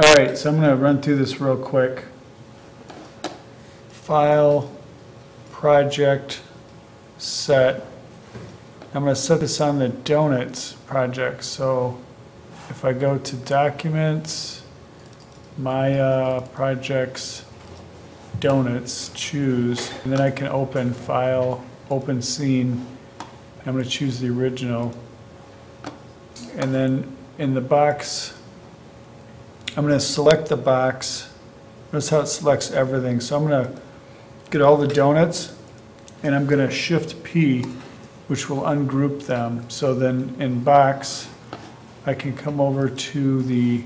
All right, so I'm going to run through this real quick. File, project, set. I'm going to set this on the donuts project. So if I go to documents, my projects, donuts, choose, and then I can open file, open scene. I'm going to choose the original. And then in the box, I'm going to select the box. Notice how it selects everything. So I'm going to get all the donuts, and I'm going to Shift P, which will ungroup them. So then in box, I can come over to the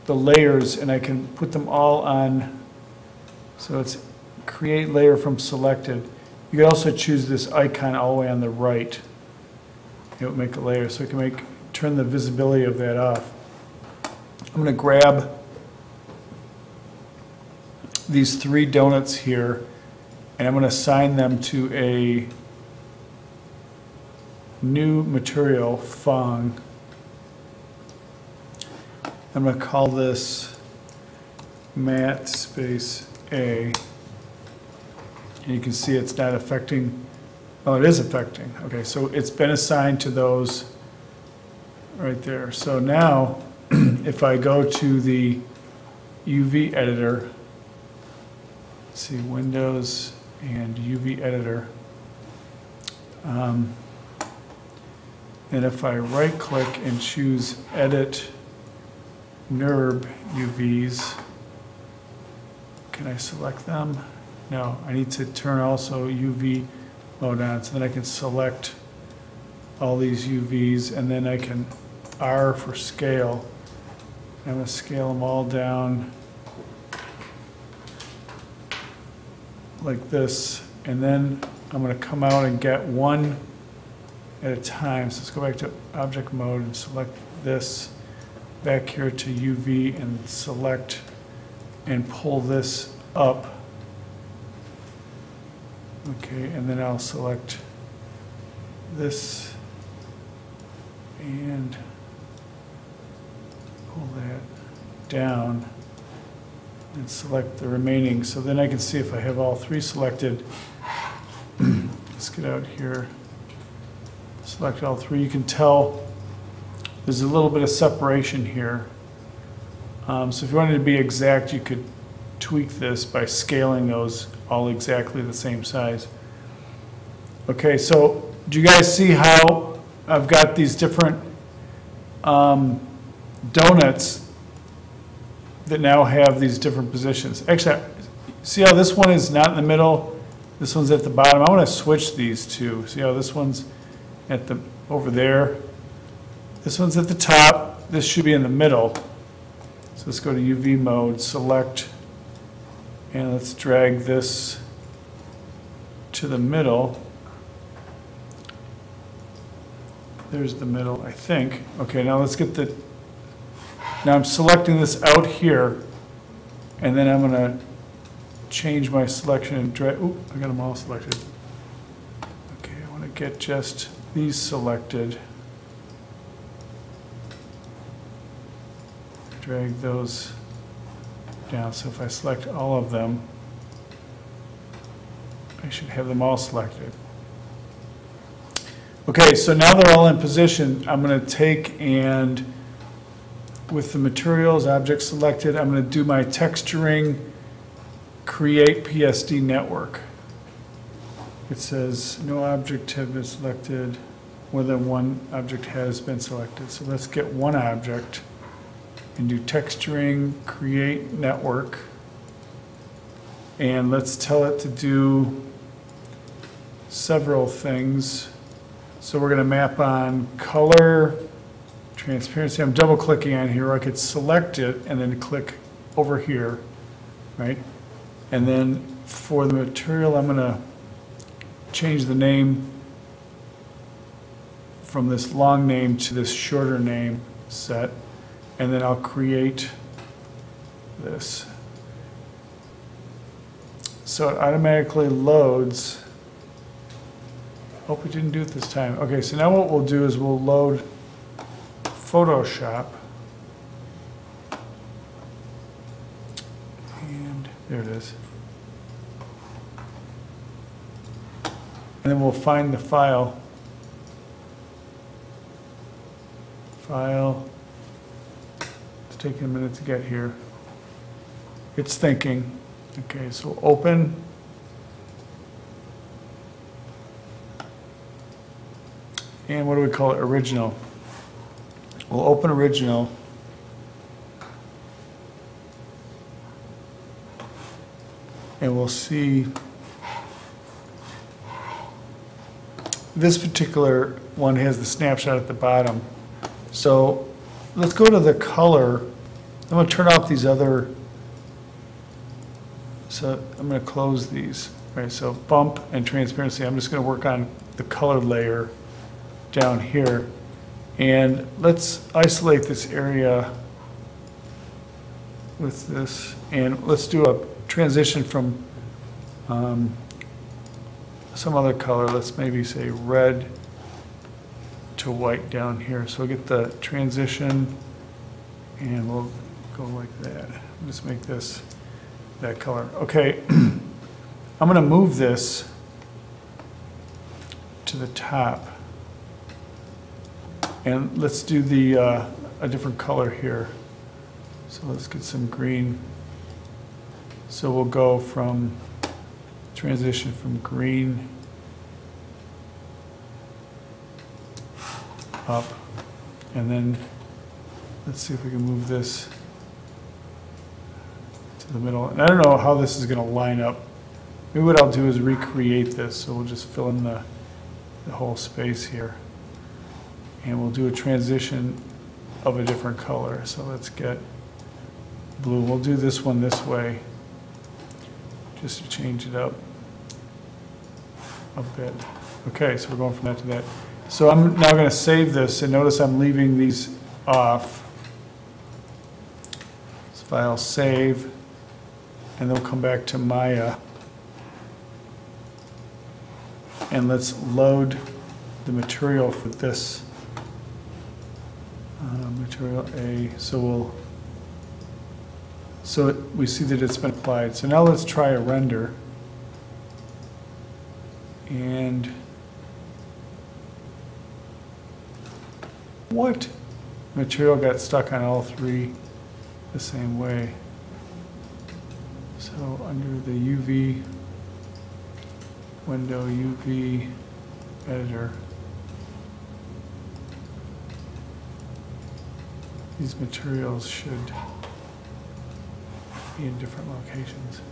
layers, and I can put them all on. So it's create layer from selected. You can also choose this icon all the way on the right. It will make a layer, so I can turn the visibility of that off. I'm going to grab these 3 donuts here, and I'm going to assign them to a new material, Fong. I'm going to call this mat space A. And you can see it's not affecting, oh, it is affecting. Okay, so it's been assigned to those right there. So now, if I go to the UV editor, let's see, Windows and UV editor, and if I right click and choose edit NURB UVs, can I select them? No, I need to turn also UV mode on, so then I can select all these UVs, and then I can R for scale. I'm going to scale them all down like this, and then I'm going to come out and get one at a time. So let's go back to object mode and select this, back here to UV, and select and pull this up. Okay, and then I'll select this and pull that down and select the remaining. So then I can see if I have all 3 selected. Let's get out here, select all 3. You can tell there's a little bit of separation here. So if you wanted to be exact, you could tweak this by scaling those all exactly the same size. Okay, so do you guys see how I've got these different donuts that now have these different positions? Actually, see how this one is not in the middle, this one's at the bottom? I want to switch these two. See how this one's at the over there, this one's at the top, this should be in the middle. So let's go to UV mode, select, and let's drag this to the middle. There's the middle, I think. Okay, now let's get the, now I'm selecting this out here, and then I'm going to change my selection and drag, oop, I got them all selected. Okay, I want to get just these selected. Drag those down, so if I select all of them, I should have them all selected. Okay, so now they're all in position, I'm going to take and with the materials object selected, I'm going to do my texturing, create PSD network. It says no object have been selected, more than one object has been selected. So let's get one object and do texturing, create network, and let's tell it to do several things. So we're going to map on color, transparency. I'm double clicking on here. I could select it and then click over here, right? And then for the material, I'm going to change the name from this long name to this shorter name set. And then I'll create this. So it automatically loads. Hope we didn't do it this time. Okay, so now what we'll do is we'll load Photoshop. And there it is. And then we'll find the file. File. It's taking a minute to get here. It's thinking. Okay, so open. And what do we call it? Original. We'll open original. And we'll see this particular one has the snapshot at the bottom. So let's go to the color. I'm going to turn off these other. So I'm going to close these. Right, so bump and transparency. I'm just going to work on the color layer down here. And let's isolate this area with this. And let's do a transition from some other color. Let's maybe say red to white down here. So we'll get the transition and we'll go like that. Just make this that color. Okay, I'm going to move this to the top. And let's do the a different color here. So let's get some green. So we'll go from transition from green up, and then let's see if we can move this to the middle. And I don't know how this is going to line up. Maybe what I'll do is recreate this. So we'll just fill in the whole space here. And we'll do a transition of a different color. So let's get blue. We'll do this one this way, just to change it up a bit. Okay, so we're going from that to that. So I'm now going to save this, and notice I'm leaving these off. This file save, and then we'll come back to Maya. And let's load the material for this. Material A, so we see that it's been applied. So now let's try a render. And what? Material got stuck on all three the same way. So under the UV window, UV editor, these materials should be in different locations.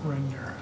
Render.